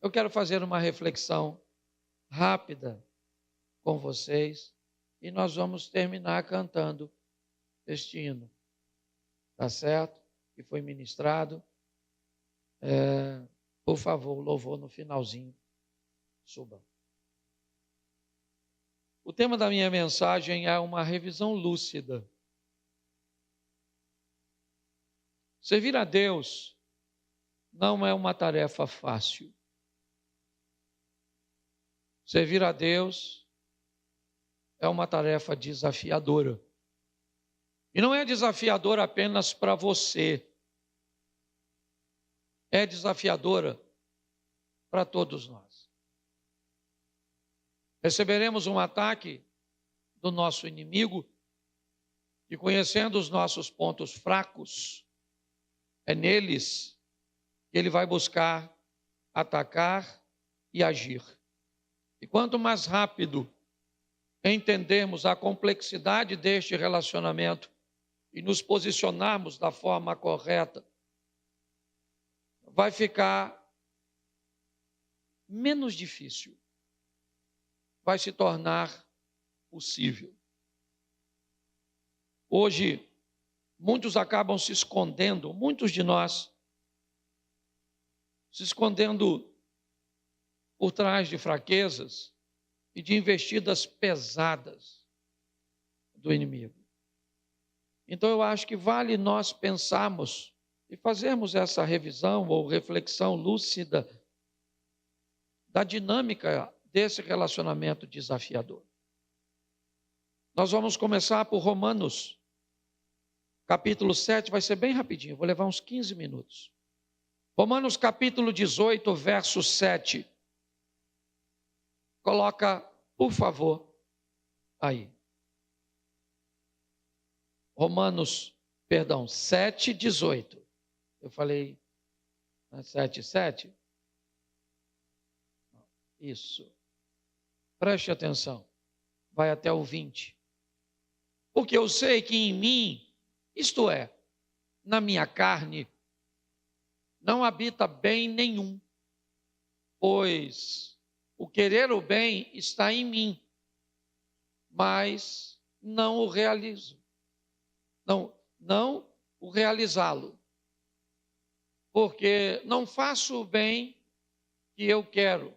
Eu quero fazer uma reflexão rápida com vocês e nós vamos terminar cantando este hino, tá certo? Que foi ministrado. Por favor, o louvor no finalzinho. Suba. O tema da minha mensagem é uma revisão lúcida. Servir a Deus não é uma tarefa fácil. Servir a Deus é uma tarefa desafiadora. E não é desafiadora apenas para você. É desafiadora para todos nós. Receberemos um ataque do nosso inimigo e, conhecendo os nossos pontos fracos, é neles que ele vai buscar atacar e agir. E quanto mais rápido entendermos a complexidade deste relacionamento e nos posicionarmos da forma correta, vai ficar menos difícil, vai se tornar possível. Hoje, muitos acabam se escondendo, muitos de nós, se escondendo por trás de fraquezas e de investidas pesadas do inimigo. Então eu acho que vale nós pensarmos e fazermos essa revisão ou reflexão lúcida da dinâmica desse relacionamento desafiador. Nós vamos começar por Romanos, capítulo 7, vai ser bem rapidinho, vou levar uns 15 minutos. Romanos capítulo 18, verso 7. Coloca, por favor, aí. Romanos, 7, 18. Eu falei 7, 7? Isso. Preste atenção. Vai até o 20. Porque eu sei que em mim, isto é, na minha carne, não habita bem nenhum, pois o querer o bem está em mim, mas não o realizo. Não o realizá-lo. Porque não faço o bem que eu quero,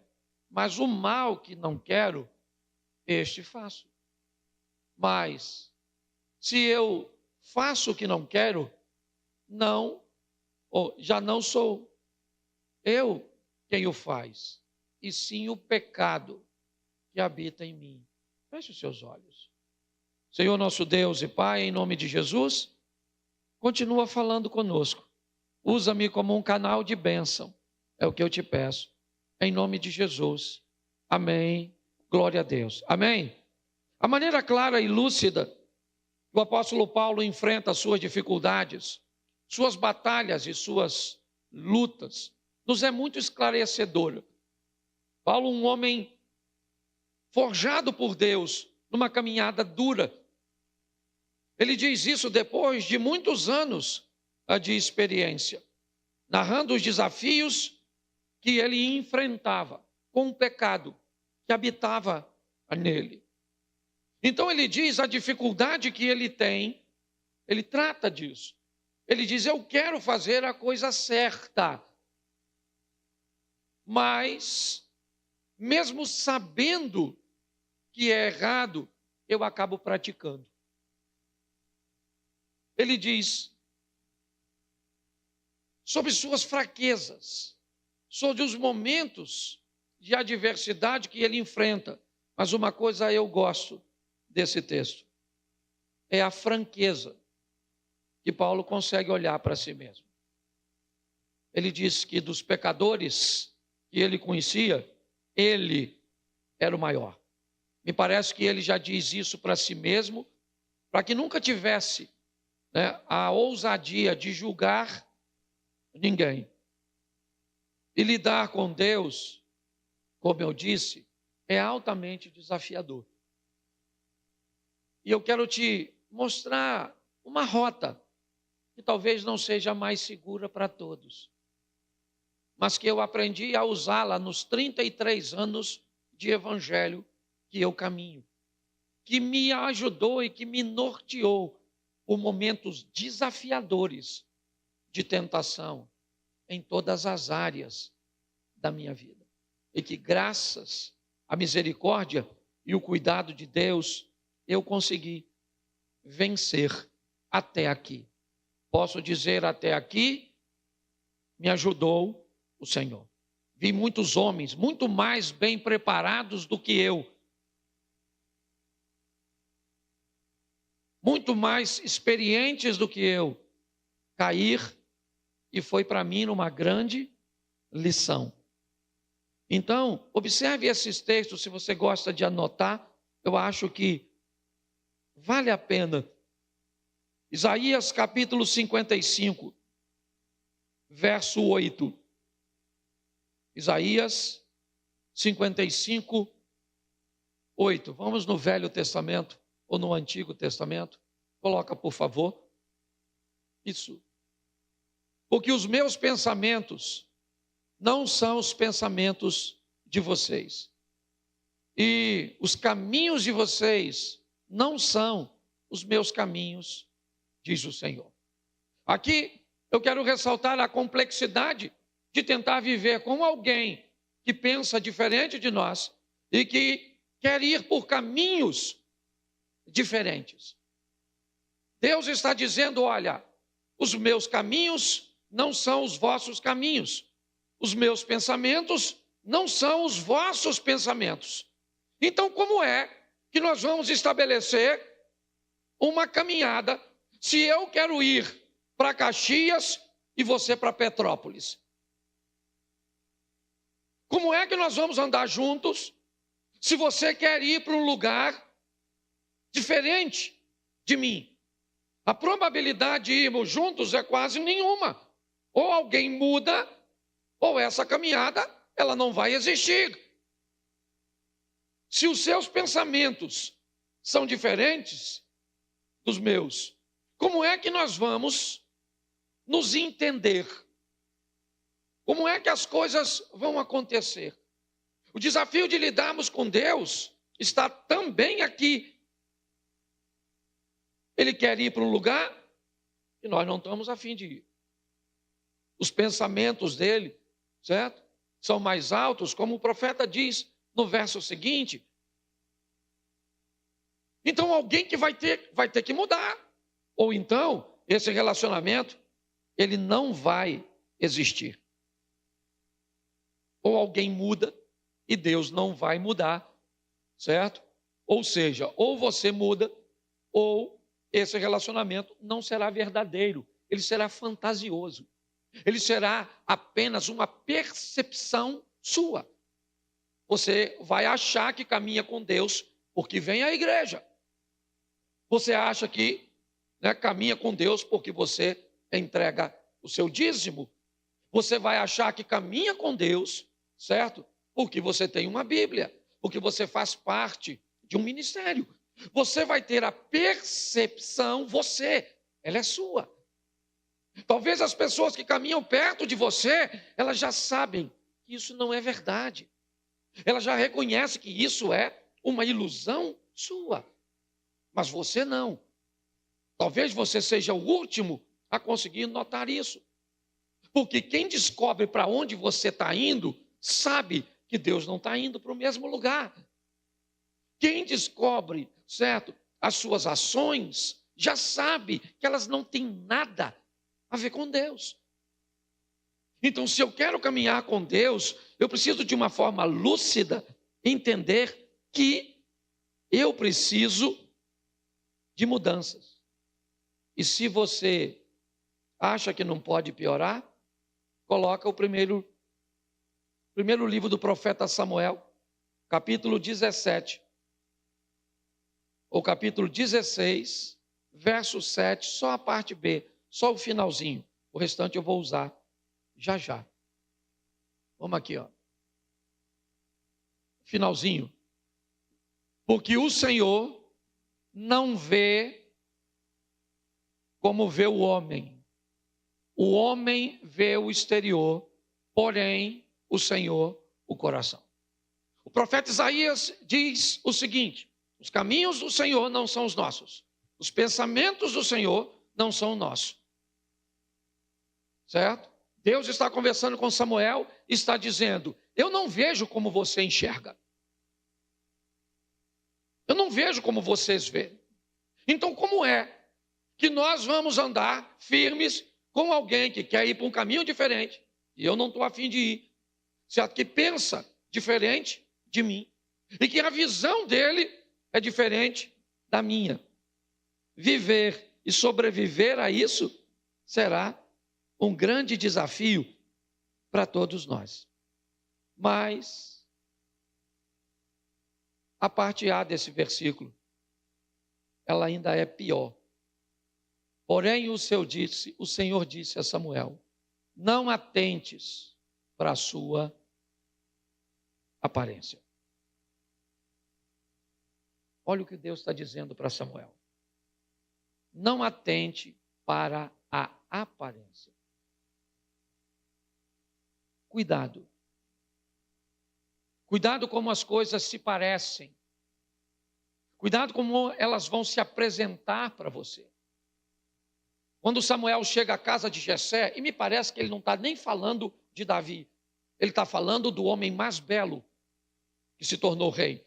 mas o mal que não quero, este faço. Mas se eu faço o que não quero, já não sou eu quem o faz, e sim o pecado que habita em mim. Feche os seus olhos. Senhor nosso Deus e Pai, em nome de Jesus, continua falando conosco. Usa-me como um canal de bênção, é o que eu te peço. Em nome de Jesus. Amém. Glória a Deus. Amém. A maneira clara e lúcida que o apóstolo Paulo enfrenta as suas dificuldades, suas batalhas e suas lutas, nos é muito esclarecedora. Paulo, um homem forjado por Deus, numa caminhada dura. Ele diz isso depois de muitos anos de experiência, narrando os desafios que ele enfrentava com o pecado que habitava nele. Então ele diz a dificuldade que ele tem, ele trata disso. Ele diz, eu quero fazer a coisa certa, mas mesmo sabendo que é errado, eu acabo praticando. Ele diz sobre suas fraquezas, sobre os momentos de adversidade que ele enfrenta. Mas uma coisa eu gosto desse texto, é a franqueza que Paulo consegue olhar para si mesmo. Ele diz que dos pecadores que ele conhecia, ele era o maior. Me parece que ele já diz isso para si mesmo, para que nunca tivesse a ousadia de julgar ninguém. E lidar com Deus, como eu disse, é altamente desafiador. E eu quero te mostrar uma rota que talvez não seja mais segura para todos. mas que eu aprendi a usá-la nos 33 anos de evangelho que eu caminho, que me ajudou e que me norteou por momentos desafiadores de tentação em todas as áreas da minha vida. E que graças à misericórdia e o cuidado de Deus, eu consegui vencer até aqui. Posso dizer, até aqui me ajudou o Senhor. Vi muitos homens muito mais bem preparados do que eu, muito mais experientes do que eu, cair, e foi para mim uma grande lição. Então, observe esses textos, se você gosta de anotar, eu acho que vale a pena. Isaías capítulo 55, verso 8. Isaías 55, 8. Vamos no Velho Testamento ou no Antigo Testamento. Coloca, por favor. Isso. Porque os meus pensamentos não são os pensamentos de vocês. E os caminhos de vocês não são os meus caminhos, diz o Senhor. Aqui eu quero ressaltar a complexidade de tentar viver com alguém que pensa diferente de nós e que quer ir por caminhos diferentes. Deus está dizendo, olha, os meus caminhos não são os vossos caminhos. Os meus pensamentos não são os vossos pensamentos. Então, como é que nós vamos estabelecer uma caminhada se eu quero ir para Caxias e você para Petrópolis? Como é que nós vamos andar juntos se você quer ir para um lugar diferente de mim? A probabilidade de irmos juntos é quase nenhuma. Ou alguém muda, ou essa caminhada, ela não vai existir. Se os seus pensamentos são diferentes dos meus, como é que nós vamos nos entender? Como é que as coisas vão acontecer? O desafio de lidarmos com Deus está também aqui. Ele quer ir para um lugar e nós não estamos a fim de ir. Os pensamentos dele, certo? São mais altos, como o profeta diz no verso seguinte. Então alguém que vai ter que mudar. Ou então, esse relacionamento, ele não vai existir. Ou alguém muda e Deus não vai mudar, certo? Ou seja, ou você muda, ou esse relacionamento não será verdadeiro, ele será fantasioso. Ele será apenas uma percepção sua. Você vai achar que caminha com Deus porque vem à igreja. Você acha que caminha com Deus porque você entrega o seu dízimo. Você vai achar que caminha com Deus, certo? Porque você tem uma Bíblia, porque você faz parte de um ministério. Você vai ter a percepção, ela é sua. Talvez as pessoas que caminham perto de você, elas já sabem que isso não é verdade. Elas já reconhecem que isso é uma ilusão sua. Mas você não. Talvez você seja o último a conseguir notar isso. Porque quem descobre para onde você está indo, sabe que Deus não está indo para o mesmo lugar. Quem descobre, certo, as suas ações, já sabe que elas não têm nada a ver com Deus. Então, se eu quero caminhar com Deus, eu preciso de uma forma lúcida entender que eu preciso de mudanças. E se você acha que não pode piorar, coloca o primeiro livro do profeta Samuel, capítulo 17, ou capítulo 16, verso 7, só a parte B. Só o finalzinho, o restante eu vou usar já. Vamos aqui, ó. Finalzinho. Porque o Senhor não vê como vê o homem. O homem vê o exterior, porém o Senhor o coração. O profeta Isaías diz o seguinte: os caminhos do Senhor não são os nossos, os pensamentos do Senhor não são nossos. Certo? Deus está conversando com Samuel e está dizendo: eu não vejo como você enxerga. Eu não vejo como vocês veem. Então, como é que nós vamos andar firmes com alguém que quer ir para um caminho diferente e eu não estou a fim de ir, certo? Que pensa diferente de mim e que a visão dele é diferente da minha. Viver e sobreviver a isso será um grande desafio para todos nós. Mas a parte A desse versículo, ela ainda é pior. Porém, o Senhor disse a Samuel: não atentes para a sua aparência. Olha o que Deus está dizendo para Samuel. Não atente para a aparência. Cuidado. Cuidado como as coisas se parecem. Cuidado como elas vão se apresentar para você. Quando Samuel chega à casa de Jessé, e me parece que ele não está nem falando de Davi, ele está falando do homem mais belo que se tornou rei.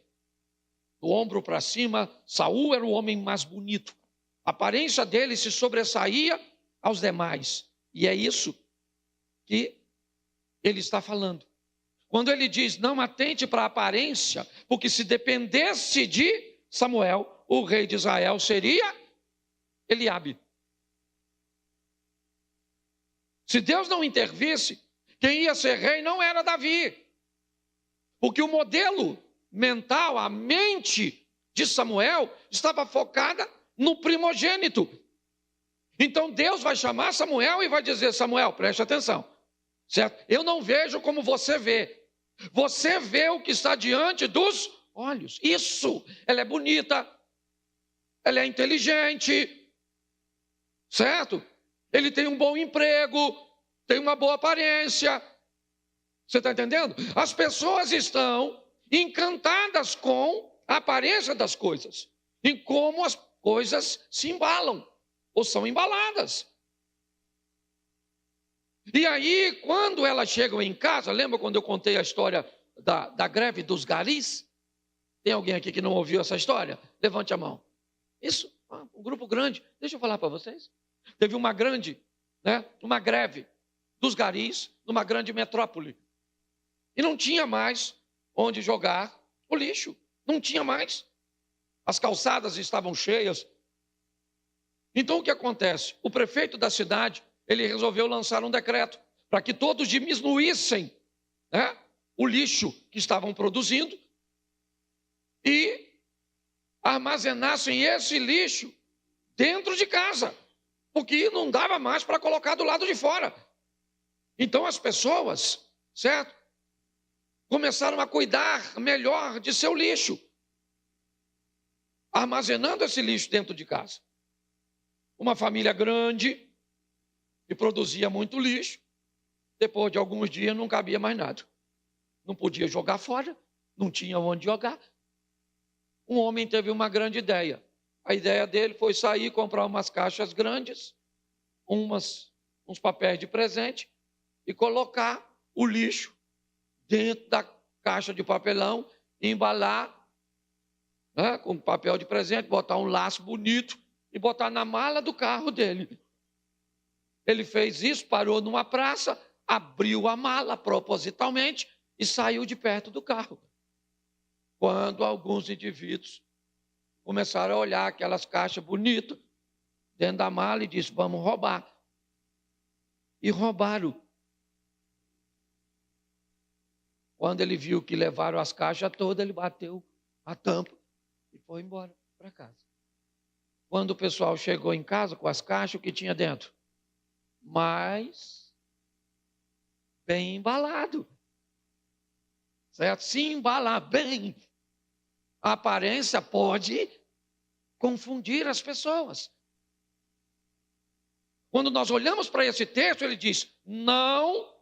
Do ombro para cima, Saul era o homem mais bonito. A aparência dele se sobressaía aos demais. E é isso que ele está falando. Quando ele diz: não atente para a aparência, porque se dependesse de Samuel, o rei de Israel seria Eliabe. Se Deus não intervisse, quem ia ser rei não era Davi. Porque o modelo mental, a mente de Samuel estava focada no primogênito. Então Deus vai chamar Samuel e vai dizer: Samuel, preste atenção, certo? Eu não vejo como você vê. Você vê o que está diante dos olhos. Isso, ela é bonita, ela é inteligente, certo? Ele tem um bom emprego, tem uma boa aparência. Você está entendendo? As pessoas estão encantadas com a aparência das coisas e como as coisas se embalam ou são embaladas. E aí, quando elas chegam em casa, lembra quando eu contei a história da greve dos garis? Tem alguém aqui que não ouviu essa história? Levante a mão. Isso, um grupo grande. Deixa eu falar para vocês. Teve uma grande, uma greve dos garis numa grande metrópole. E não tinha mais onde jogar o lixo. Não tinha mais. As calçadas estavam cheias. Então o que acontece? O prefeito da cidade, ele resolveu lançar um decreto para que todos diminuíssem o lixo que estavam produzindo e armazenassem esse lixo dentro de casa, porque não dava mais para colocar do lado de fora. Então as pessoas, certo, começaram a cuidar melhor de seu lixo, armazenando esse lixo dentro de casa. Uma família grande que produzia muito lixo, depois de alguns dias não cabia mais nada. Não podia jogar fora, não tinha onde jogar. Um homem teve uma grande ideia. A ideia dele foi sair, comprar umas caixas grandes, uns papéis de presente e colocar o lixo dentro da caixa de papelão, embalar com papel de presente, botar um laço bonito e botar na mala do carro dele. Ele fez isso, parou numa praça, abriu a mala propositalmente e saiu de perto do carro. Quando alguns indivíduos começaram a olhar aquelas caixas bonitas dentro da mala e disse: vamos roubar. E roubaram. Quando ele viu que levaram as caixas todas, ele bateu a tampa e foi embora para casa. Quando o pessoal chegou em casa com as caixas, o que tinha dentro? Mas bem embalado. Certo? Se embalar bem, a aparência pode confundir as pessoas. Quando nós olhamos para esse texto, ele diz: não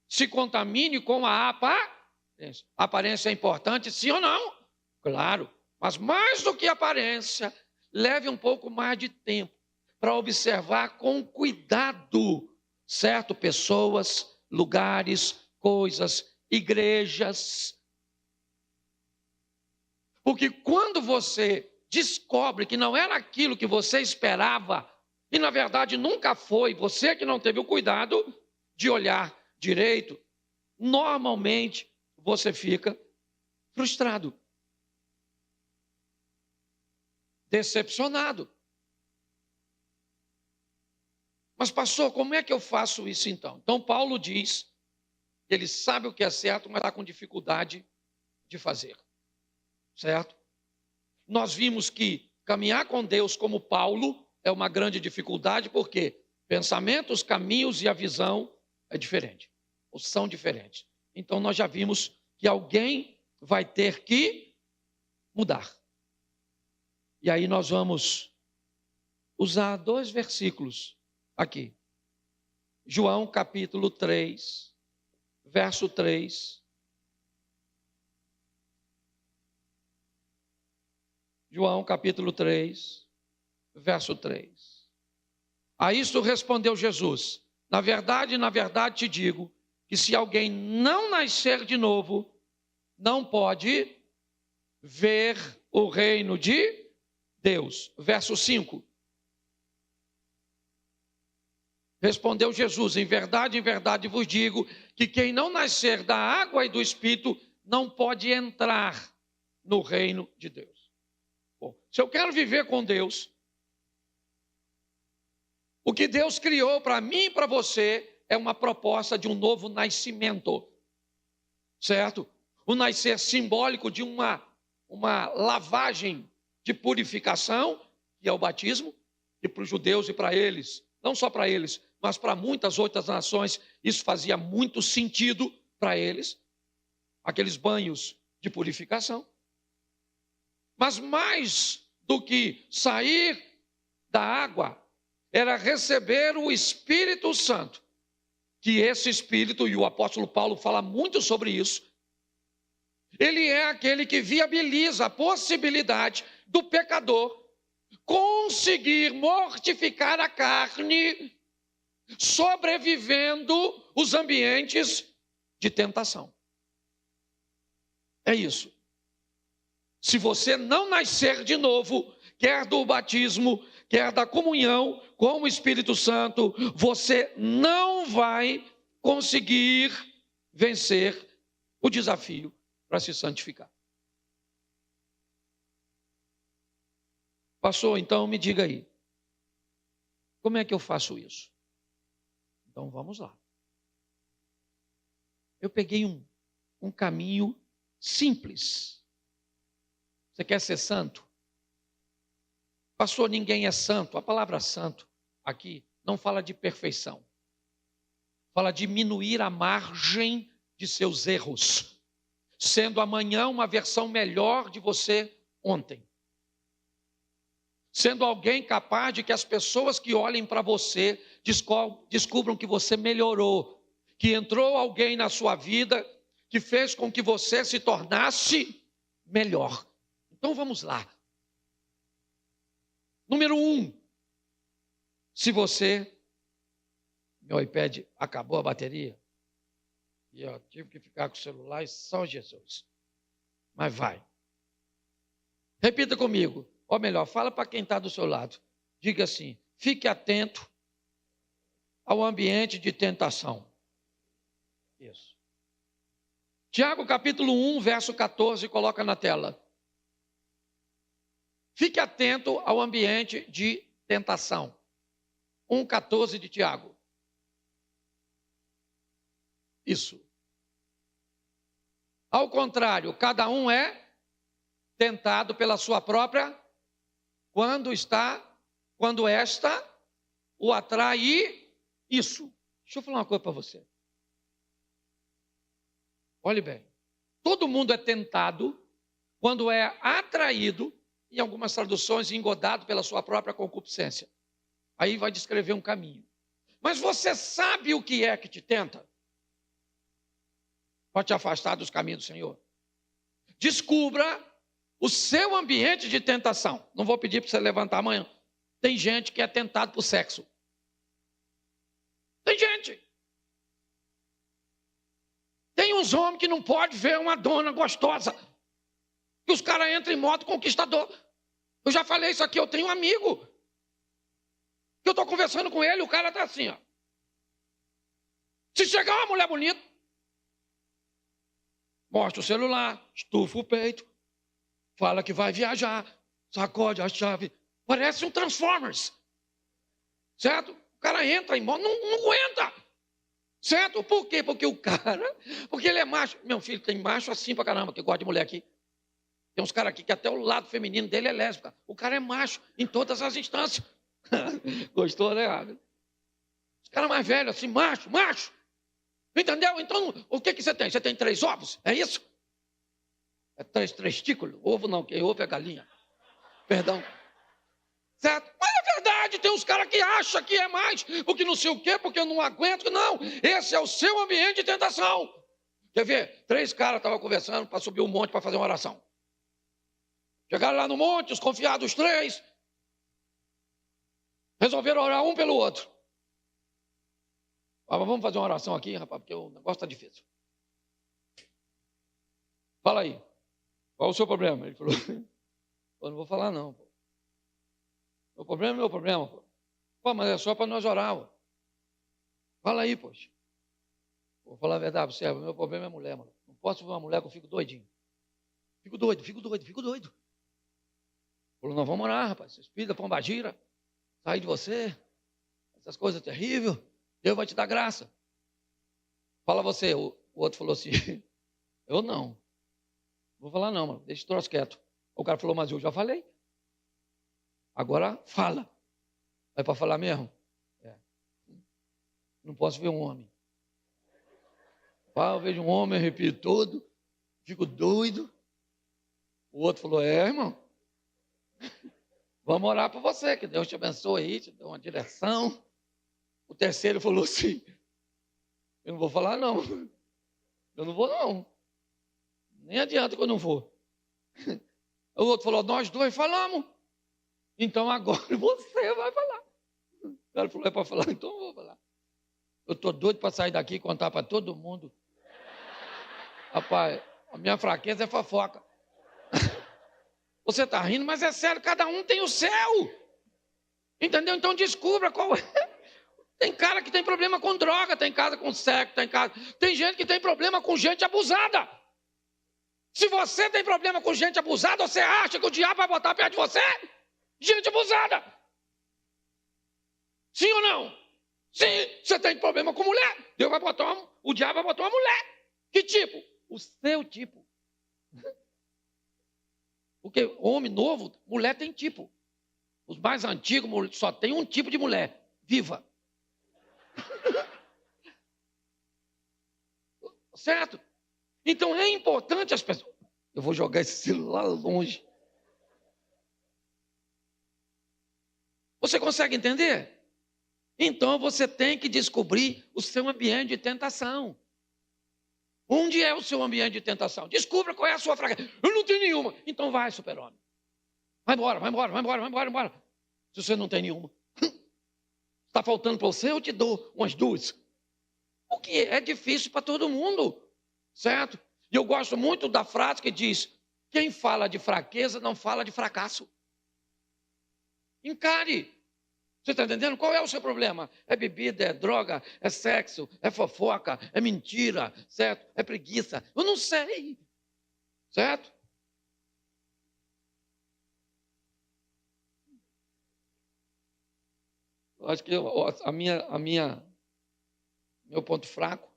se contamine com a aparência. A aparência é importante, sim ou não? Claro, mas mais do que aparência, leve um pouco mais de tempo para observar com cuidado, certo? Pessoas, lugares, coisas, igrejas. Porque quando você descobre que não era aquilo que você esperava, e na verdade nunca foi, você que não teve o cuidado de olhar direito, normalmente você fica frustrado, decepcionado. Mas pastor, como é que eu faço isso então? Então Paulo diz que ele sabe o que é certo, mas está com dificuldade de fazer, certo? Nós vimos que caminhar com Deus como Paulo é uma grande dificuldade, porque pensamentos, caminhos e a visão é diferente, ou são diferentes. Então nós já vimos que alguém vai ter que mudar. E aí nós vamos usar 2 versículos aqui. João capítulo 3, verso 3. João capítulo 3, verso 3. A isto respondeu Jesus: na verdade te digo, que se alguém não nascer de novo, não pode ver o reino de Deus. Verso 5. Respondeu Jesus: em verdade vos digo, que quem não nascer da água e do Espírito, não pode entrar no reino de Deus. Bom, se eu quero viver com Deus, o que Deus criou para mim e para você é uma proposta de um novo nascimento, certo? O nascer simbólico de uma lavagem de purificação, que é o batismo, e para os judeus e para eles, não só para eles, mas para muitas outras nações, isso fazia muito sentido para eles, aqueles banhos de purificação. Mas mais do que sair da água, era receber o Espírito Santo, que esse Espírito, e o apóstolo Paulo fala muito sobre isso, ele é aquele que viabiliza a possibilidade do pecador conseguir mortificar a carne, sobrevivendo os ambientes de tentação. É isso. Se você não nascer de novo, quer do batismo, quer da comunhão com o Espírito Santo, você não vai conseguir vencer o desafio para se santificar. Pastor, então me diga aí, como é que eu faço isso? Então vamos lá. Eu peguei um caminho simples. Você quer ser santo? Pastor, ninguém é santo. A palavra santo aqui não fala de perfeição. Fala de diminuir a margem de seus erros, sendo amanhã uma versão melhor de você ontem. Sendo alguém capaz de que as pessoas que olhem para você descubram que você melhorou, que entrou alguém na sua vida que fez com que você se tornasse melhor. Então vamos lá. Número 1, se você, meu iPad acabou a bateria, e eu tive que ficar com o celular e só Jesus. Mas vai. Repita comigo. Ou melhor, fala para quem está do seu lado. Diga assim: fique atento ao ambiente de tentação. Isso. Tiago capítulo 1, verso 14, coloca na tela. Fique atento ao ambiente de tentação. 1,14 de Tiago. Isso. Ao contrário, cada um é tentado pela sua própria, quando esta o atrai, isso. Deixa eu falar uma coisa para você. Olhe bem. Todo mundo é tentado quando é atraído, em algumas traduções, engodado pela sua própria concupiscência. Aí vai descrever um caminho. Mas você sabe o que é que te tenta? para te afastar dos caminhos do Senhor. Descubra o seu ambiente de tentação. Não vou pedir para você levantar amanhã. Tem gente que é tentado por sexo. Tem gente. Tem uns homens que não podem ver uma dona gostosa. Que os caras entram em modo conquistador. Eu já falei isso aqui, eu tenho um amigo. Que eu estou conversando com ele, o cara está assim, ó. Se chegar uma mulher bonita, mostra o celular, estufa o peito, fala que vai viajar, sacode a chave. Parece um Transformers. Certo? O cara entra em modo, não aguenta. Certo? Por quê? Porque ele é macho. Meu filho, tem macho assim pra caramba, que gosta de mulher aqui. Tem uns caras aqui que até o lado feminino dele é lésbica. O cara é macho em todas as instâncias. Gostou, né? Os caras mais velhos assim, macho. Entendeu? Então, o que você tem? Você tem 3 ovos? É isso? É 3 testículos? Ovo não, que ovo é galinha. Perdão. Certo? Mas é verdade, tem uns caras que acham que é mais, porque não sei o quê, porque eu não aguento. Não, esse é o seu ambiente de tentação. Quer ver? 3 caras estavam conversando para subir um monte para fazer uma oração. Chegaram lá no monte, os confiados 3, resolveram orar um pelo outro. Ah, vamos fazer uma oração aqui, rapaz, porque o negócio está difícil. Fala aí, qual o seu problema? Ele falou, eu não vou falar não, pô. Meu problema é meu problema, pô. Pô, mas é só para nós orar, pô. Fala aí, poxa. Vou falar a verdade para você, meu problema é mulher, mano. Não posso ver uma mulher que eu fico doidinho. Fico doido. Falou, nós vamos orar, rapaz. Espírito da pombagira, sai de você. Essas coisas terríveis. Deus vai te dar graça. Fala você. O outro falou assim, eu não. Vou falar não, mano. Deixa o troço quieto. O cara falou, mas eu já falei. Agora fala. É para falar mesmo? É. Não posso ver um homem. Eu vejo um homem, arrepio todo, fico doido. O outro falou, irmão, vamos orar por você, que Deus te abençoe aí, te dê uma direção. O terceiro falou assim, eu não vou falar não. Eu não vou não. Nem adianta que eu não vou. O outro falou, nós 2 falamos. Então agora você vai falar. O cara falou, é para falar, então eu vou falar. Eu estou doido para sair daqui e contar para todo mundo. Rapaz, a minha fraqueza é fofoca. Você está rindo, mas é sério, cada um tem o seu. Entendeu? Então descubra qual é. Tem cara que tem problema com droga, tem casa com sexo, tem gente que tem problema com gente abusada. Se você tem problema com gente abusada, você acha que o diabo vai botar perto de você? Gente abusada. Sim ou não? Sim, você tem problema com mulher. O diabo vai botar uma mulher. Que tipo? O seu tipo. Porque homem novo, mulher tem tipo. Os mais antigos só tem um tipo de mulher, viva. Certo? Então é importante as pessoas. Eu vou jogar esse celular longe. Você consegue entender? Então você tem que descobrir o seu ambiente de tentação. Onde é o seu ambiente de tentação? Descubra qual é a sua fraqueza. Eu não tenho nenhuma. Então vai, super-homem. Vai embora. Se você não tem nenhuma. Está faltando para você, eu te dou umas 2. O que é difícil para todo mundo. Certo? E eu gosto muito da frase que diz, quem fala de fraqueza não fala de fracasso. Encare. Você está entendendo? Qual é o seu problema? É bebida, é droga, é sexo, é fofoca, é mentira, certo? É preguiça. Eu não sei. Certo? Eu acho que meu ponto fraco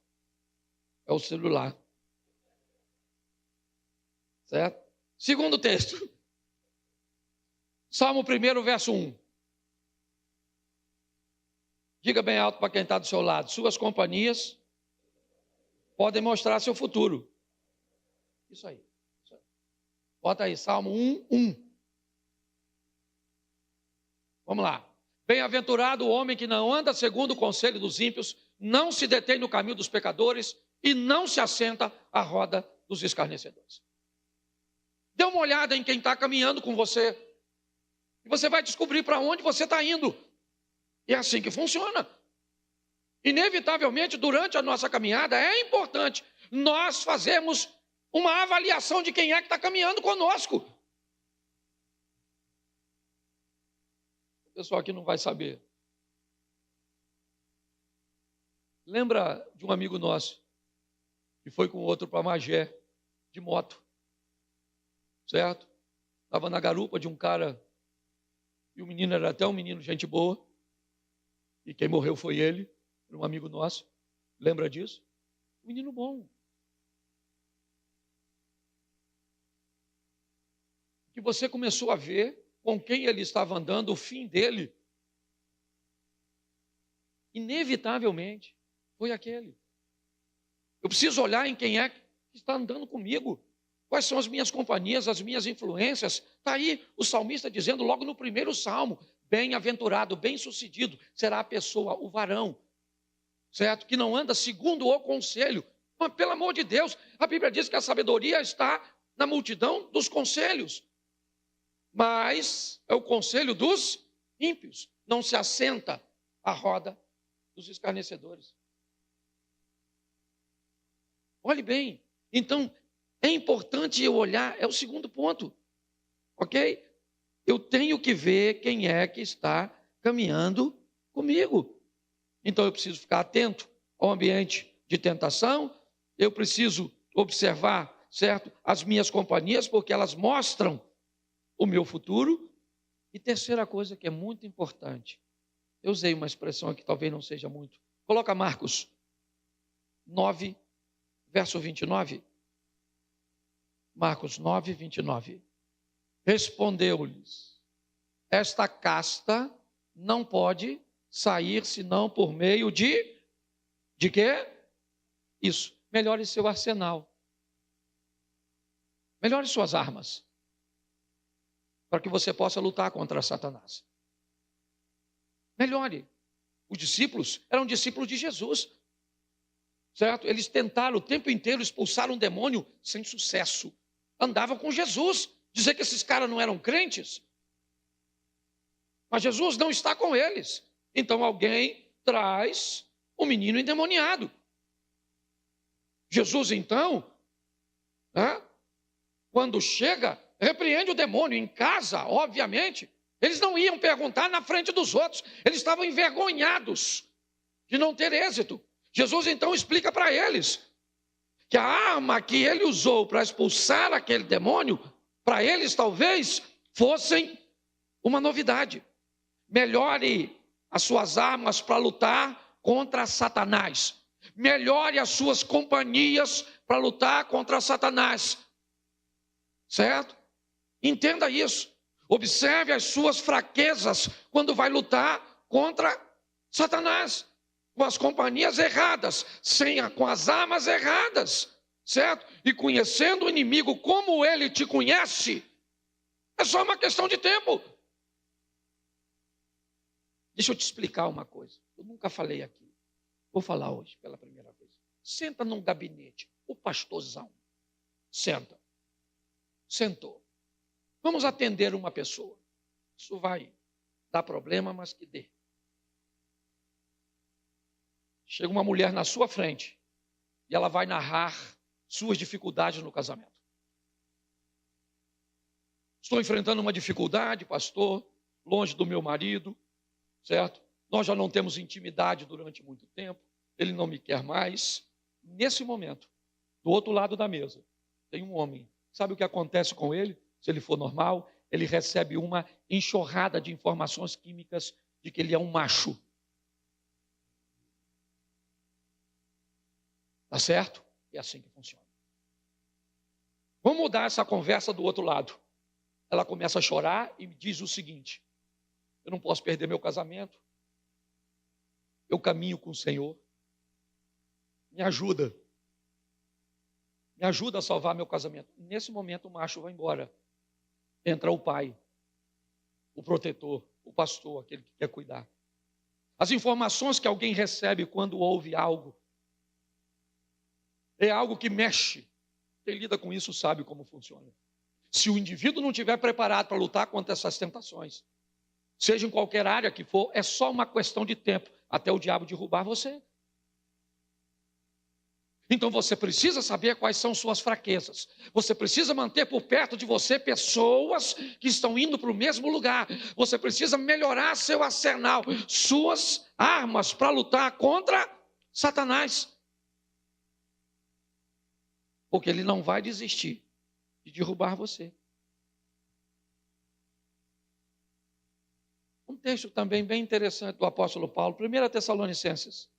é o celular. Certo? Segundo texto. Salmo 1, verso 1. Diga bem alto para quem está do seu lado. Suas companhias podem mostrar seu futuro. Isso aí. Bota aí, Salmo 1. Vamos lá. Bem-aventurado o homem que não anda segundo o conselho dos ímpios, não se detém no caminho dos pecadores e não se assenta à roda dos escarnecedores. Dê uma olhada em quem está caminhando com você, e você vai descobrir para onde você está indo. E é assim que funciona. Inevitavelmente, durante a nossa caminhada, é importante nós fazermos uma avaliação de quem é que está caminhando conosco. O pessoal aqui não vai saber. Lembra de um amigo nosso que foi com outro para Magé, de moto, certo? Estava na garupa de um cara, e o menino era até um menino gente boa, e quem morreu foi ele, era um amigo nosso. Lembra disso? Um menino bom. Que você começou a ver com quem ele estava andando, o fim dele, inevitavelmente, foi aquele. Eu preciso olhar em quem é que está andando comigo. Quais são as minhas companhias, as minhas influências? Está aí o salmista dizendo logo no primeiro salmo: bem-aventurado, bem-sucedido será a pessoa, o varão, certo? Que não anda segundo o conselho. Mas, pelo amor de Deus, a Bíblia diz que a sabedoria está na multidão dos conselhos. Mas é o conselho dos ímpios. Não se assenta à roda dos escarnecedores. Olhe bem, então é importante eu olhar, é o segundo ponto, ok? Eu tenho que ver quem é que está caminhando comigo. Então eu preciso ficar atento ao ambiente de tentação, eu preciso observar, certo, as minhas companhias, porque elas mostram o meu futuro. E terceira coisa que é muito importante, eu usei uma expressão que talvez não seja muito. Coloca Marcos 9, verso 29. Marcos 9, 29. Respondeu-lhes: esta casta não pode sair senão por meio de quê? Isso. Melhore seu arsenal. Melhore suas armas, para que você possa lutar contra Satanás. Melhore. Os discípulos eram discípulos de Jesus, certo? Eles tentaram o tempo inteiro expulsar um demônio sem sucesso. Andavam com Jesus. Dizer que esses caras não eram crentes. Mas Jesus não está com eles. Então alguém traz um menino endemoniado. Jesus, então, quando chega, repreende o demônio em casa, obviamente. Eles não iam perguntar na frente dos outros. Eles estavam envergonhados de não ter êxito. Jesus, então, explica para eles que a arma que ele usou para expulsar aquele demônio, para eles talvez fossem uma novidade. Melhore as suas armas para lutar contra Satanás. Melhore as suas companhias para lutar contra Satanás. Certo? Entenda isso. Observe as suas fraquezas quando vai lutar contra Satanás. Com as companhias erradas, com as armas erradas, certo? E conhecendo o inimigo como ele te conhece, é só uma questão de tempo. Deixa eu te explicar uma coisa. Eu nunca falei aqui. Vou falar hoje pela primeira vez. Senta num gabinete, o pastorzão. Senta. Sentou. Vamos atender uma pessoa. Isso vai dar problema, mas que dê. Chega uma mulher na sua frente e ela vai narrar suas dificuldades no casamento. Estou enfrentando uma dificuldade, pastor, longe do meu marido, certo? Nós já não temos intimidade durante muito tempo, ele não me quer mais. Nesse momento, do outro lado da mesa, tem um homem. Sabe o que acontece com ele? Se ele for normal, ele recebe uma enxurrada de informações químicas de que ele é um macho. Tá certo? É assim que funciona. Vamos mudar essa conversa do outro lado. Ela começa a chorar e me diz o seguinte: eu não posso perder meu casamento. Eu caminho com o Senhor. Me ajuda. Me ajuda a salvar meu casamento. Nesse momento o macho vai embora. Entra o pai, o protetor, o pastor, aquele que quer cuidar. As informações que alguém recebe quando ouve algo é algo que mexe. Quem lida com isso sabe como funciona. Se o indivíduo não estiver preparado para lutar contra essas tentações, seja em qualquer área que for, é só uma questão de tempo até o diabo derrubar você. Então você precisa saber quais são suas fraquezas. Você precisa manter por perto de você pessoas que estão indo para o mesmo lugar. Você precisa melhorar seu arsenal, suas armas para lutar contra Satanás. Porque ele não vai desistir de derrubar você. Um texto também bem interessante do apóstolo Paulo, 1 Tessalonicenses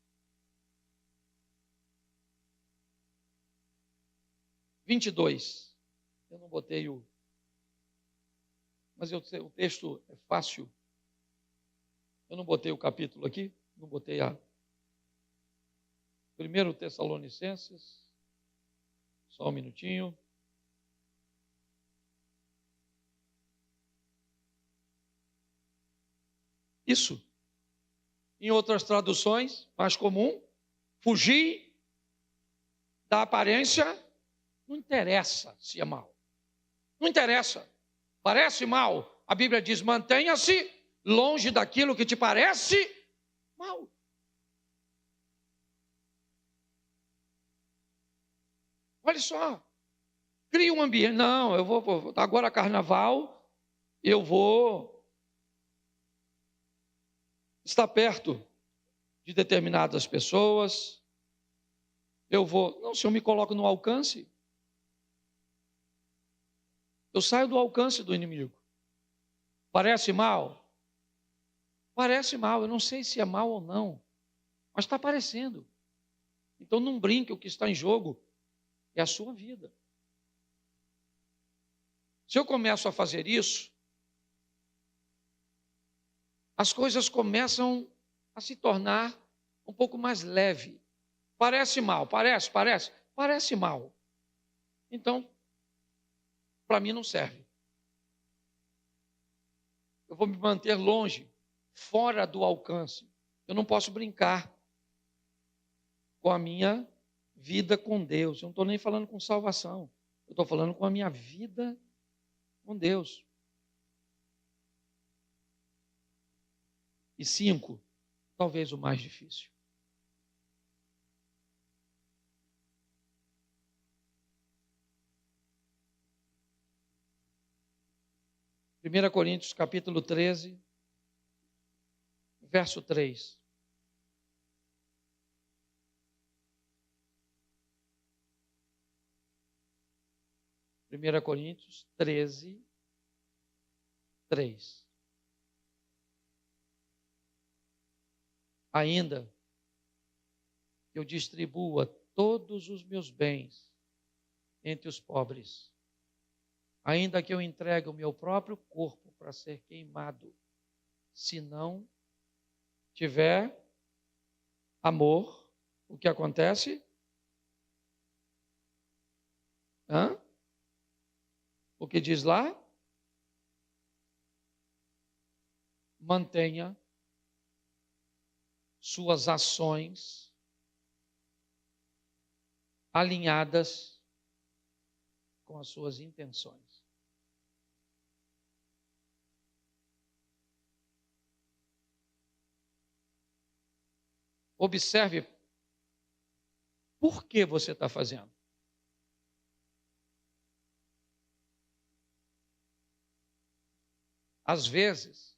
22. Eu não botei mas o texto é fácil. Eu não botei o capítulo aqui, não botei 1 Tessalonicenses, só um minutinho. Isso. Em outras traduções, mais comum, fugir da aparência. Não interessa se é mal. Não interessa. Parece mal. A Bíblia diz, mantenha-se longe daquilo que te parece mal. Olha só. Cria um ambiente. Não, eu vou agora carnaval, eu vou estar perto de determinadas pessoas. Não, se eu me coloco no alcance, eu saio do alcance do inimigo. Parece mal? Parece mal, eu não sei se é mal ou não, mas está parecendo. Então não brinque, o que está em jogo é a sua vida. Se eu começo a fazer isso, as coisas começam a se tornar um pouco mais leve. Parece mal, parece mal. Então, para mim não serve. Eu vou me manter longe, fora do alcance. Eu não posso brincar com a minha vida com Deus. Eu não estou nem falando com salvação. Eu estou falando com a minha vida com Deus. E 5, talvez o mais difícil. Primeira Coríntios, capítulo 13, verso 3. Primeira Coríntios 13, 3. Ainda eu distribua todos os meus bens entre os pobres, ainda que eu entregue o meu próprio corpo para ser queimado, se não tiver amor, o que acontece? O que diz lá? Mantenha suas ações alinhadas com as suas intenções. Observe por que você está fazendo. Às vezes,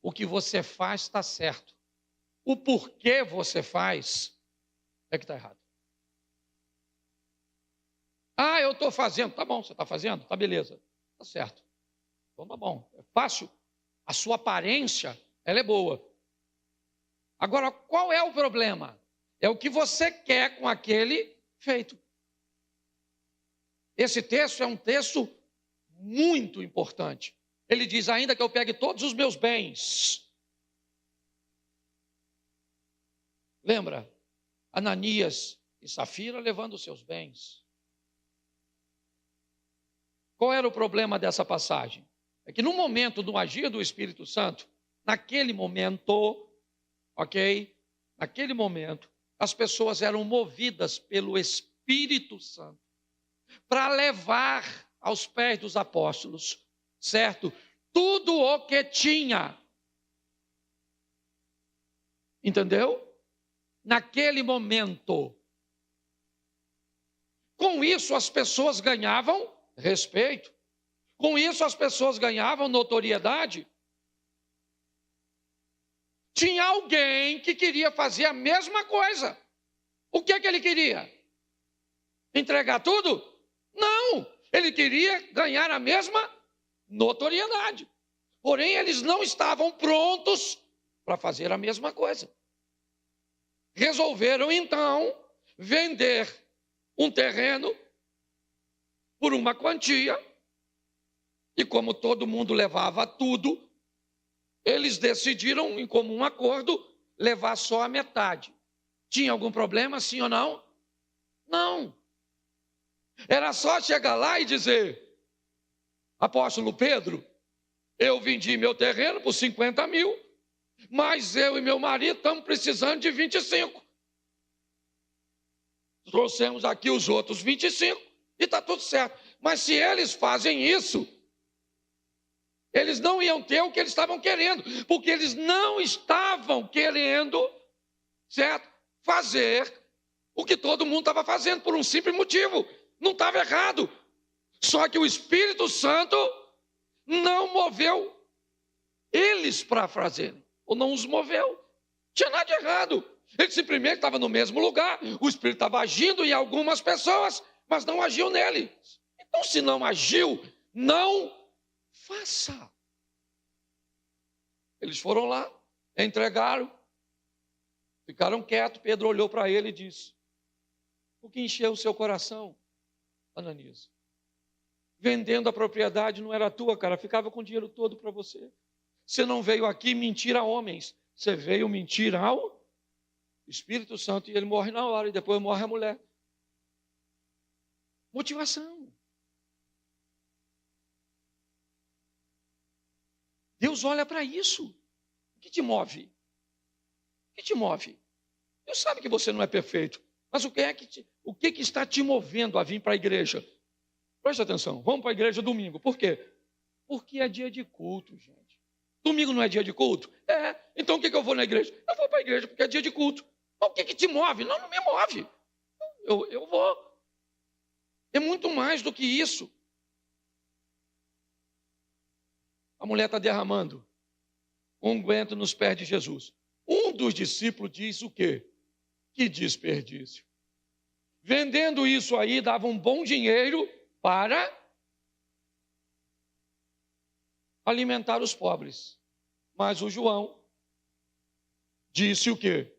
o que você faz está certo. O porquê você faz é que está errado. Eu estou fazendo. Tá bom, você está fazendo? Tá beleza. Tá certo. Então tá bom. É fácil. A sua aparência, ela é boa. Agora, qual é o problema? É o que você quer com aquele feito. Esse texto é um texto muito importante. Ele diz, ainda que eu pegue todos os meus bens. Lembra? Ananias e Safira levando os seus bens. Qual era o problema dessa passagem? É que no momento do agir do Espírito Santo, naquele momento, naquele momento, as pessoas eram movidas pelo Espírito Espírito Santo para levar aos pés dos apóstolos, certo? Tudo o que tinha. Entendeu? Naquele momento. Com isso as pessoas ganhavam respeito. Com isso as pessoas ganhavam notoriedade. Tinha alguém que queria fazer a mesma coisa. O que é que ele queria? Entregar tudo? Não! Ele queria ganhar a mesma notoriedade. Porém, eles não estavam prontos para fazer a mesma coisa. Resolveram, então, vender um terreno por uma quantia. E como todo mundo levava tudo, eles decidiram, em comum acordo, levar só a metade. Tinha algum problema, sim ou não? Não. Era só chegar lá e dizer: apóstolo Pedro, eu vendi meu terreno por 50 mil, mas eu e meu marido estamos precisando de 25. Trouxemos aqui os outros 25 e está tudo certo. Mas se eles fazem isso, eles não iam ter o que eles estavam querendo, porque eles não estavam querendo, certo, fazer o que todo mundo estava fazendo, por um simples motivo. Não estava errado. Só que o Espírito Santo não moveu eles para fazerem, ou não os moveu. Não tinha nada de errado. Ele simplesmente estava no mesmo lugar, o Espírito estava agindo em algumas pessoas, mas não agiu neles. Então, se não agiu, não faça. Eles foram lá, entregaram, ficaram quietos. Pedro olhou para ele e disse: o que encheu o seu coração, Ananias? Vendendo a propriedade não era tua, cara, ficava com o dinheiro todo para você. Você não veio aqui mentir a homens, você veio mentir ao Espírito Santo, e ele morre na hora, e depois morre a mulher. Motivação. Deus olha para isso. O que te move? O que te move? Deus sabe que você não é perfeito, mas o que está te movendo a vir para a igreja? Preste atenção, vamos para a igreja domingo. Por quê? Porque é dia de culto, gente. Domingo não é dia de culto? Então o que eu vou na igreja? Eu vou para a igreja porque é dia de culto. Mas o que te move? Não me move. Eu vou. É muito mais do que isso. A mulher está derramando unguento nos pés de Jesus. Um dos discípulos diz o quê? Que desperdício. Vendendo isso aí, dava um bom dinheiro para alimentar os pobres. Mas o João disse o quê?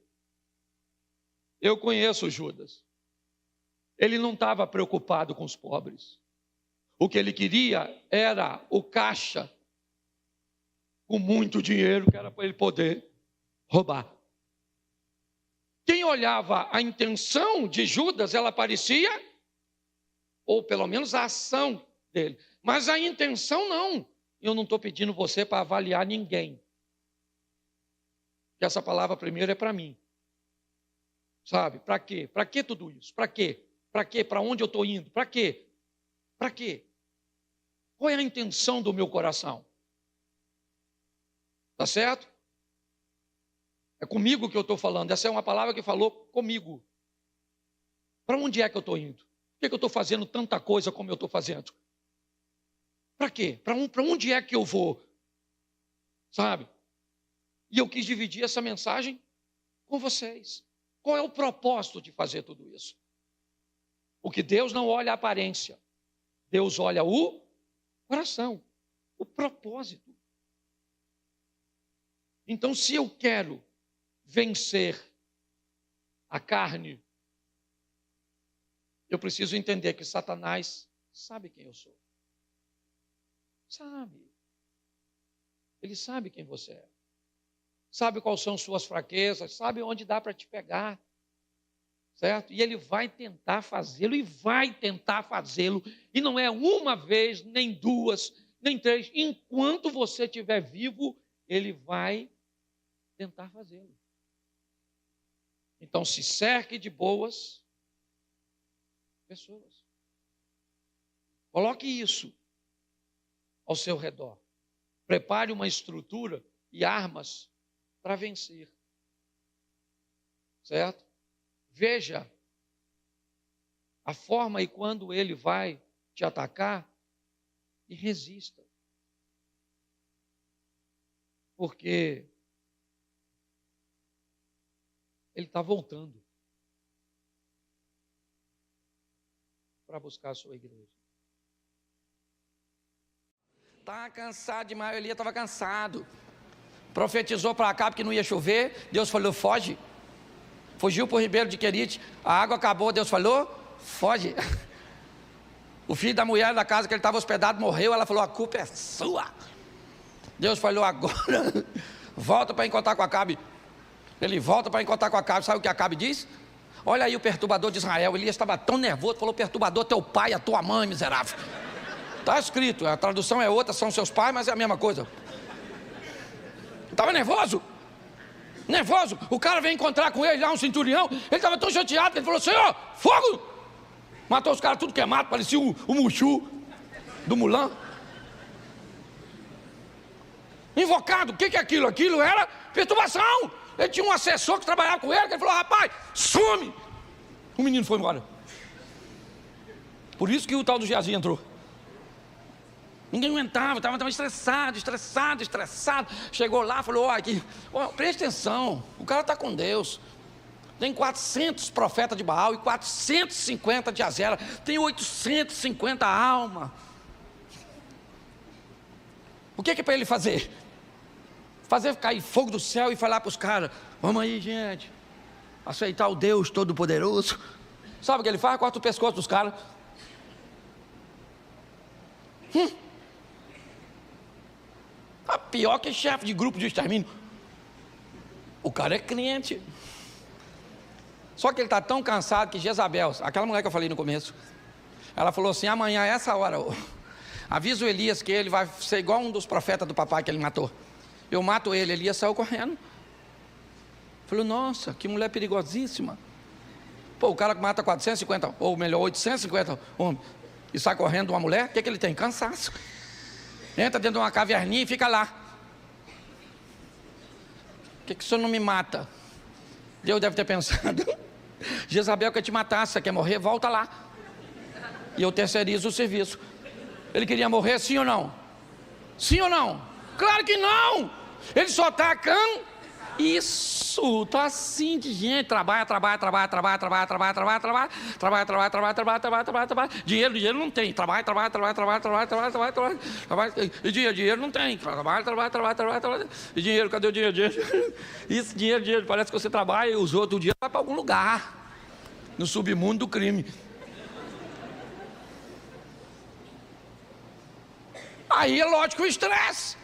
Eu conheço o Judas. Ele não estava preocupado com os pobres. O que ele queria era o caixa com muito dinheiro, que era para ele poder roubar. Quem olhava a intenção de Judas, ela parecia, ou pelo menos a ação dele, mas a intenção não. Eu não estou pedindo você para avaliar ninguém. Que essa palavra primeiro é para mim. Sabe, para quê? Para que tudo isso? Para quê? Para quê? Para onde eu estou indo? Para quê? Para quê? Qual é a intenção do meu coração? Tá certo? É comigo que eu estou falando. Essa é uma palavra que falou comigo. Para onde é que eu estou indo? Por que eu estou fazendo tanta coisa como eu estou fazendo? Para quê? Para onde é que eu vou? Sabe? E eu quis dividir essa mensagem com vocês. Qual é o propósito de fazer tudo isso? Porque Deus não olha a aparência. Deus olha o coração, o propósito. Então, se eu quero vencer a carne, eu preciso entender que Satanás sabe quem eu sou. Sabe. Ele sabe quem você é. Sabe quais são suas fraquezas, sabe onde dá para te pegar. Certo? E ele vai tentar fazê-lo, e vai tentar fazê-lo. E não é uma vez, nem duas, nem três. Enquanto você estiver vivo, ele vai tentar fazê-lo. Então, se cerque de boas Pessoas. Coloque isso ao seu redor. Prepare uma estrutura e armas para vencer. Certo? Veja a forma e quando ele vai te atacar e resista. Porque ele está voltando para buscar a sua igreja. Está cansado demais, Elias estava cansado. Profetizou para Acabe que não ia chover, Deus falou, foge. Fugiu para o ribeiro de Querite, a água acabou, Deus falou, foge. O filho da mulher da casa que ele estava hospedado morreu, ela falou, a culpa é sua. Deus falou, agora volta para encontrar com Acabe. Ele volta para encontrar com Acabe, sabe o que Acabe diz? Olha aí o perturbador de Israel, Elias estava tão nervoso, falou, perturbador, teu pai, a tua mãe, miserável. Está escrito, a tradução é outra, são seus pais, mas é a mesma coisa. Estava nervoso. Nervoso. O cara veio encontrar com ele lá, um centurião. Ele estava tão chateado que ele falou, Senhor, fogo! Matou os caras tudo queimado, parecia o Mushu do Mulan. Invocado, o que é aquilo? Aquilo era perturbação. Ele tinha um assessor que trabalhava com ele, que ele falou, rapaz, some! O menino foi embora. Por isso que o tal do Geazi entrou. Ninguém aguentava, estava estressado. Chegou lá, falou, aqui, presta atenção, o cara está com Deus. Tem 400 profetas de Baal e 450 de Azera. Tem 850 almas. O que é para ele fazer? Fazer cair fogo do céu e falar para os caras, vamos aí, gente, aceitar o Deus Todo-Poderoso. Sabe o que ele faz? Corta o pescoço dos caras. Tá pior que chefe de grupo de extermínio. O cara é crente. Só que ele está tão cansado que Jezabel, aquela mulher que eu falei no começo, ela falou assim, amanhã, essa hora, avisa o Elias que ele vai ser igual um dos profetas do papai que ele matou. Eu mato ele. Elias saiu correndo. Falou, nossa, que mulher perigosíssima. Pô, o cara que mata 450, ou melhor, 850 homens, e sai correndo de uma mulher, o que ele tem? Cansaço. Entra dentro de uma caverninha e fica lá. Por que o senhor não me mata? Deus deve ter pensado, Jezabel quer te matar, se você quer morrer, volta lá. E eu terceirizo o serviço. Ele queria morrer, sim ou não? Sim ou não? Claro que não! Ele só está Isso, tá assim de gente, trabalha. Dinheiro não tem, trabalha. E dinheiro não tem, trabalha. E dinheiro, cadê o dinheiro? Isso, dinheiro, parece que você trabalha e os outros o dinheiro vai para algum lugar, no submundo do crime. Aí é lógico o estresse.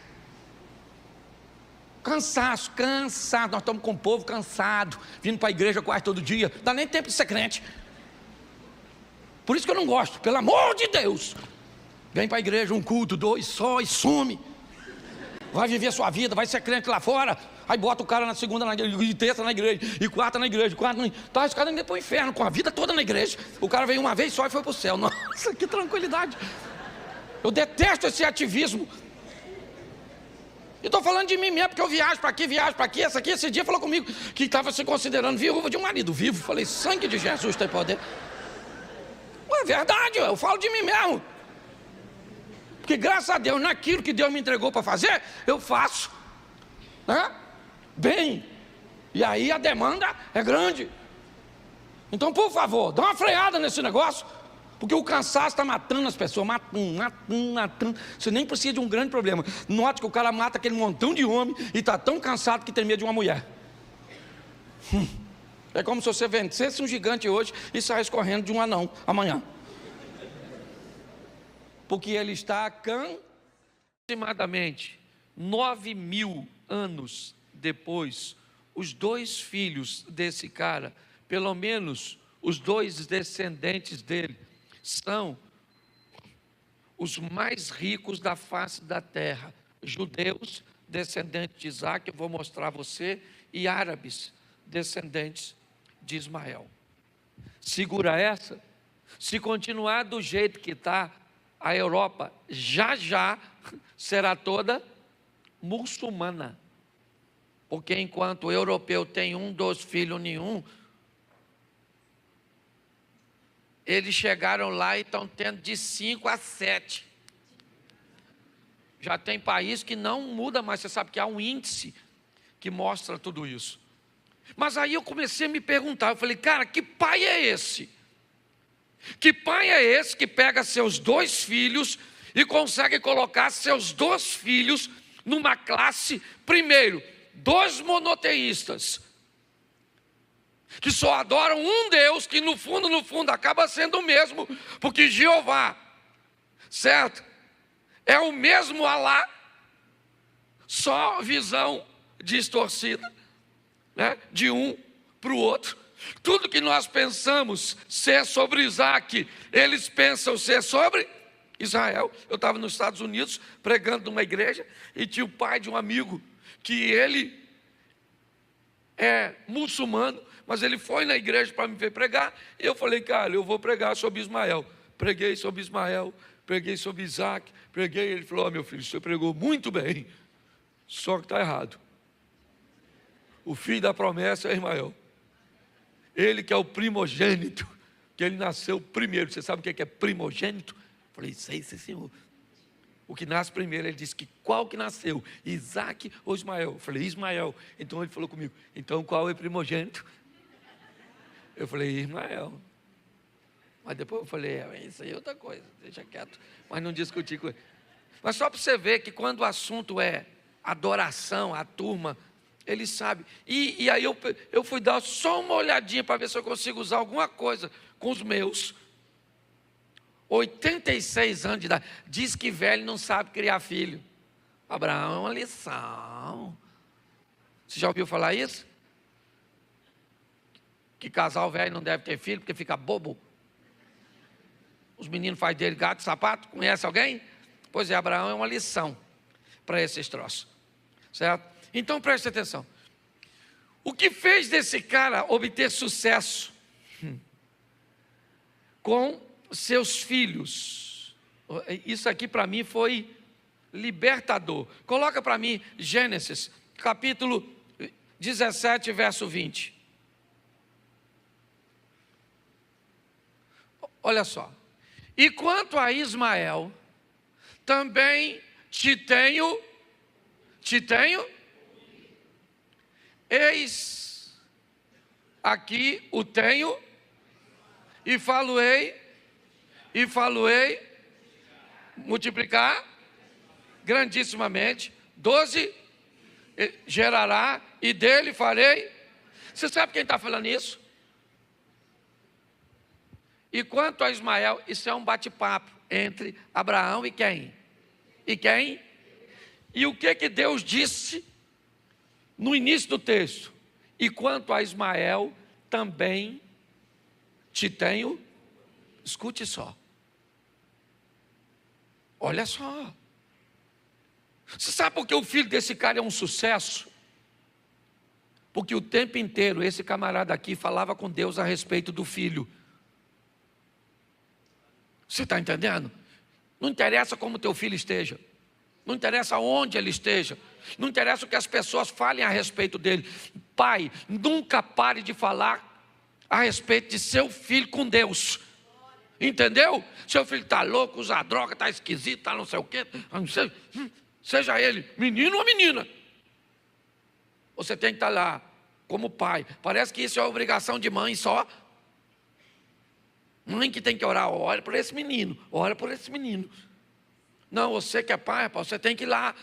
Cansaço, nós estamos com o povo cansado, vindo para a igreja quase todo dia, não dá nem tempo de ser crente. Por isso que eu não gosto, pelo amor de Deus. Vem para a igreja, um culto, 2 só e some. Vai viver a sua vida, vai ser crente lá fora. Aí bota o cara na segunda, e terça na igreja, e quarta na igreja, tá, esse cara ainda para o inferno, com a vida toda na igreja. O cara veio uma vez só e foi para o céu. Nossa, que tranquilidade. Eu detesto esse ativismo. E estou falando de mim mesmo, porque eu viajo para aqui, esse dia falou comigo que estava se considerando viúva de um marido vivo. Falei, sangue de Jesus tem poder. É verdade, eu falo de mim mesmo. Porque graças a Deus, naquilo que Deus me entregou para fazer, eu faço, né? Bem. E aí a demanda é grande. Então, por favor, dá uma freada nesse negócio. Porque o cansaço está matando as pessoas, matando. Você nem precisa de um grande problema. Note que o cara mata aquele montão de homem e está tão cansado que tem medo de uma mulher. É como se você vencesse um gigante hoje e saísse correndo de um anão amanhã. Porque ele está Aproximadamente 9.000 anos depois, os 2 filhos desse cara, pelo menos os 2 descendentes dele, são os mais ricos da face da terra. Judeus, descendentes de Isaac, eu vou mostrar a você, e árabes, descendentes de Ismael. Segura essa, Se continuar do jeito que está, a Europa já já será toda muçulmana. Porque enquanto o europeu tem 1, 2 filhos nenhum, eles chegaram lá e estão tendo de 5 a 7. Já tem país que não muda mais, você sabe que há um índice que mostra tudo isso. Mas aí eu comecei a me perguntar, eu falei, cara, que pai é esse? Que pai é esse que pega seus 2 filhos e consegue colocar seus 2 filhos numa classe, primeiro, 2 monoteístas, que só adoram um Deus, que no fundo acaba sendo o mesmo, porque Jeová, certo? É o mesmo Alá, só visão distorcida, né? De um para o outro. Tudo que nós pensamos ser sobre Isaac, eles pensam ser sobre Israel. Eu estava nos Estados Unidos pregando numa igreja e tinha o pai de um amigo que ele é muçulmano, mas ele foi na igreja para me ver pregar, e eu falei, cara, eu vou pregar sobre Ismael. Preguei sobre Ismael, preguei sobre Isaac, preguei, ele falou, meu filho, você pregou muito bem, só que está errado. O filho da promessa é Ismael. Ele que é o primogênito, que ele nasceu primeiro. Você sabe o que é primogênito? Eu falei, sei, senhor. O que nasce primeiro, ele disse que qual que nasceu? Isaac ou Ismael? Eu falei, Ismael. Então ele falou comigo, então qual é o primogênito? Eu falei, Ismael. Mas depois eu falei, isso aí é outra coisa, deixa quieto. Mas não discuti com ele. Mas só para você ver que quando o assunto é adoração, a turma, ele sabe. E aí eu fui dar só uma olhadinha para ver se eu consigo usar alguma coisa com os meus 86 anos de idade. Diz que velho não sabe criar filho. Abraão é uma lição. Você já ouviu falar isso? Que casal velho não deve ter filho porque fica bobo. Os meninos fazem dele gato e sapato. Conhece alguém? Pois é, Abraão é uma lição para esses troços. Certo? Então preste atenção. O que fez desse cara obter sucesso com seus filhos? Isso aqui para mim foi libertador. Coloca para mim Gênesis, capítulo 17, verso 20. Olha só. E quanto a Ismael, também te tenho, eis aqui o tenho, e falo-ei, multiplicar grandissimamente, 12 gerará, e dele farei. Você sabe quem está falando isso? E quanto a Ismael, isso é um bate-papo entre Abraão e quem? E quem? E o que Deus disse no início do texto? E quanto a Ismael, também te tenho. Escute só. Olha só. Você sabe por que o filho desse cara é um sucesso? Porque o tempo inteiro esse camarada aqui falava com Deus a respeito do filho. Você está entendendo? Não interessa como teu filho esteja, não interessa onde ele esteja, não interessa o que as pessoas falem a respeito dele. Pai, nunca pare de falar a respeito de seu filho com Deus. Entendeu? Seu filho está louco, usa droga, está esquisito, está não sei o quê, não sei, seja ele menino ou menina, você tem que estar lá como pai. Parece que isso é obrigação de mãe só. Mãe que tem que orar, ora por esse menino, ora por esse menino. Não, você que é pai, rapaz, você tem que ir lá,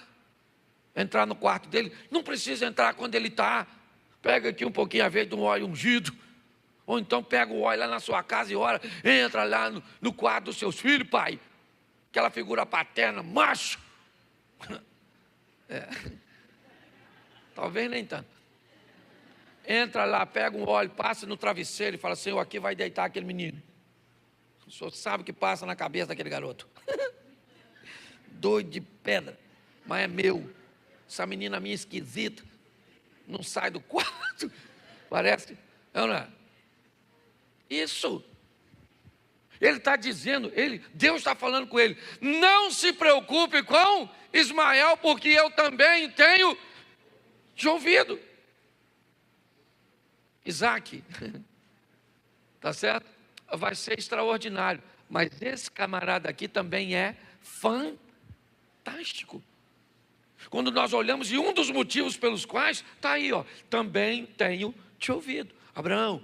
entrar no quarto dele. Não precisa entrar quando ele está. Pega aqui um pouquinho a vez de um óleo ungido. Ou então pega o óleo lá na sua casa e ora. Entra lá no quarto dos seus filhos, pai. Aquela figura paterna, macho. Talvez nem tanto. Entra lá, pega um óleo, passa no travesseiro e fala, Senhor, aqui vai deitar aquele menino. O senhor sabe o que passa na cabeça daquele garoto. Doido de pedra, mas é meu. Essa menina minha esquisita, não sai do quarto, parece, não é? Isso. Ele está dizendo, Deus está falando com ele, não se preocupe com Ismael, porque eu também tenho te ouvido. Isaac, tá certo? Vai ser extraordinário, mas esse camarada aqui também é fantástico. Quando nós olhamos, e um dos motivos pelos quais, está aí, ó, também tenho te ouvido. Abraão,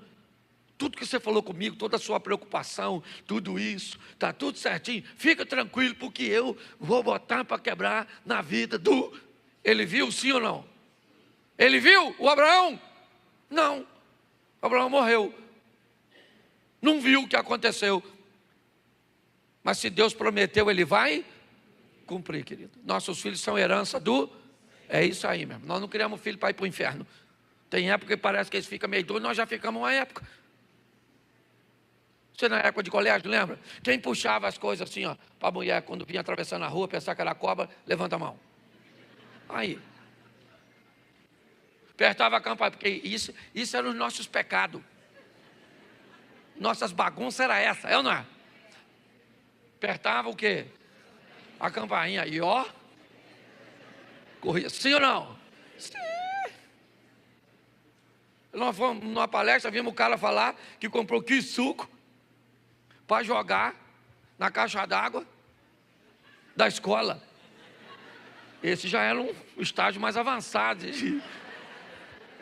tudo que você falou comigo, toda a sua preocupação, tudo isso, está tudo certinho, fica tranquilo, porque eu vou botar para quebrar na vida do... Ele viu, sim ou não? Ele viu o Abraão? Não. Abraão morreu. Não viu o que aconteceu. Mas se Deus prometeu, Ele vai cumprir, querido. Nossos filhos são herança do... É isso aí mesmo. Nós não criamos filho para ir para o inferno. Tem época que parece que eles ficam meio doidos, nós já ficamos uma época. Você na época de colégio, lembra? Quem puxava as coisas assim, ó, para a mulher, quando vinha atravessando a rua, pensar que era cobra, levanta a mão. Aí. Apertava a campainha, porque isso eram os nossos pecados. Nossas bagunças era essa, é ou não é? Apertava o quê? A campainha, e ó, corria, sim ou não? Sim. Nós fomos numa palestra, vimos o cara falar que comprou suco para jogar na caixa d'água da escola. Esse já era um estágio mais avançado.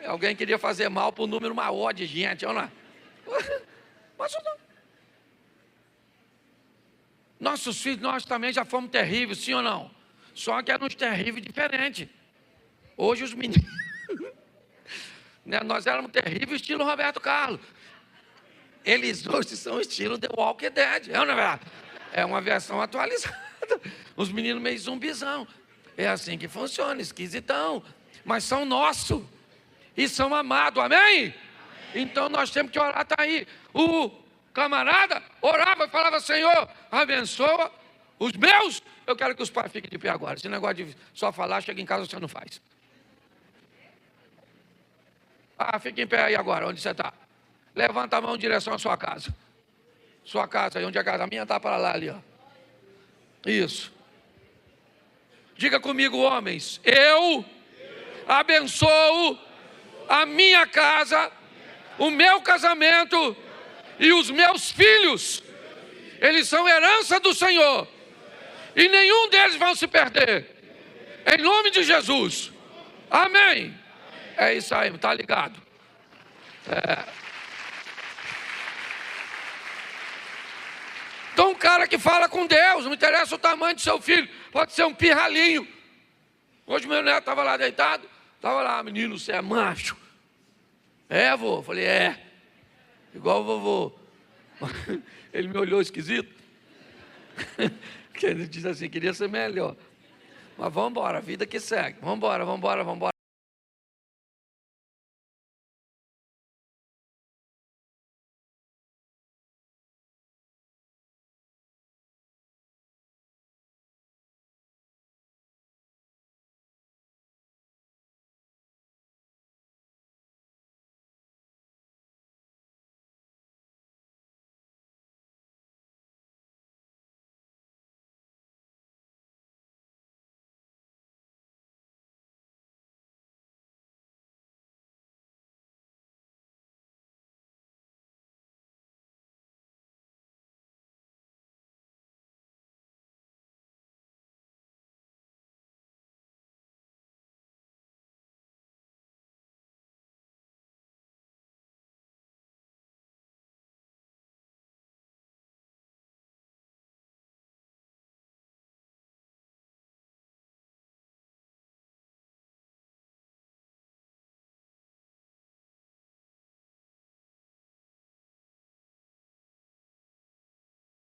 Alguém queria fazer mal para o número maior de gente, ou não? Mas não. Nossos filhos, nós também já fomos terríveis, sim ou não? Só que eram uns terríveis diferentes. Hoje os meninos... né, nós éramos terríveis estilo Roberto Carlos. Eles hoje são estilo The Walking Dead. É ou não é verdade? É uma versão atualizada. Os meninos meio zumbizão. É assim que funciona, esquisitão. Mas são nossos. E são amados, amém? Então nós temos que orar, está aí. O camarada orava e falava, Senhor, abençoa os meus. Eu quero que os pais fiquem de pé agora. Esse negócio de só falar, chega em casa, você não faz. Ah, fica em pé aí agora, onde você está. Levanta a mão em direção à sua casa. Sua casa, aí onde é a casa? A minha está para lá, ali, ó. Isso. Diga comigo, homens. Eu abençoo a minha casa, o meu casamento e os meus filhos. Eles são herança do Senhor. E nenhum deles vão se perder. Em nome de Jesus. Amém. É isso aí, está ligado? Então, um cara que fala com Deus, não interessa o tamanho do seu filho, pode ser um pirralhinho. Hoje meu neto estava lá deitado, estava lá, menino, você é macho? É, vô? Falei, é. Igual o vovô. Ele me olhou esquisito. Porque ele disse assim, queria ser melhor. Mas vamos embora, a vida que segue. Vamos embora.